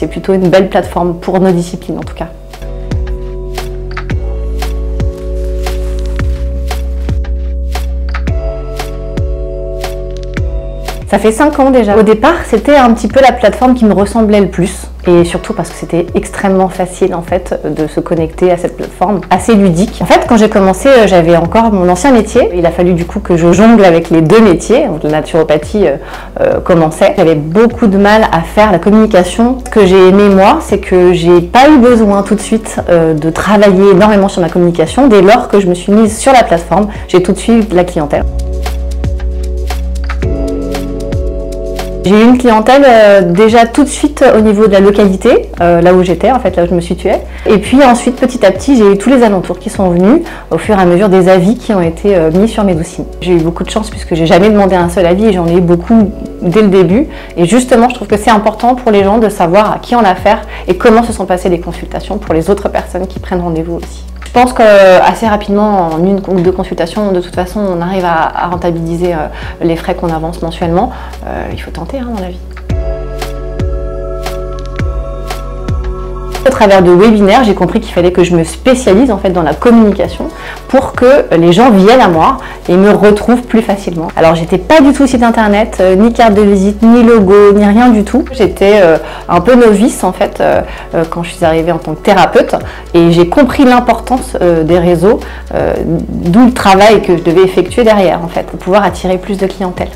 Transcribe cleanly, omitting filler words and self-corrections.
c'est plutôt une belle plateforme pour nos disciplines en tout cas. Ça fait 5 ans déjà. Au départ, c'était un petit peu la plateforme qui me ressemblait le plus. Et surtout parce que c'était extrêmement facile en fait de se connecter à cette plateforme, assez ludique. En fait, quand j'ai commencé, j'avais encore mon ancien métier. Il a fallu du coup que je jongle avec les deux métiers. Donc, la naturopathie commençait. J'avais beaucoup de mal à faire la communication. Ce que j'ai aimé moi, c'est que j'ai pas eu besoin tout de suite de travailler énormément sur ma communication. Dès lors que je me suis mise sur la plateforme, j'ai tout de suite la clientèle. J'ai eu une clientèle déjà tout de suite au niveau de la localité, là où j'étais, en fait, là où je me situais. Et puis ensuite, petit à petit, j'ai eu tous les alentours qui sont venus au fur et à mesure des avis qui ont été mis sur Medocine. J'ai eu beaucoup de chance puisque j'ai jamais demandé un seul avis et j'en ai eu beaucoup dès le début. Et justement, je trouve que c'est important pour les gens de savoir à qui on a affaire et comment se sont passées les consultations pour les autres personnes qui prennent rendez-vous aussi. Je pense qu'assez rapidement, en 1 ou 2 consultations, de toute façon, on arrive à rentabiliser les frais qu'on avance mensuellement. Il faut tenter, hein, dans la vie. Au travers de webinaires, j'ai compris qu'il fallait que je me spécialise en fait dans la communication pour que les gens viennent à moi et me retrouvent plus facilement. Alors j'étais pas du tout site internet, ni carte de visite, ni logo, ni rien du tout. J'étais un peu novice en fait quand je suis arrivée en tant que thérapeute et j'ai compris l'importance des réseaux, d'où le travail que je devais effectuer derrière en fait pour pouvoir attirer plus de clientèle.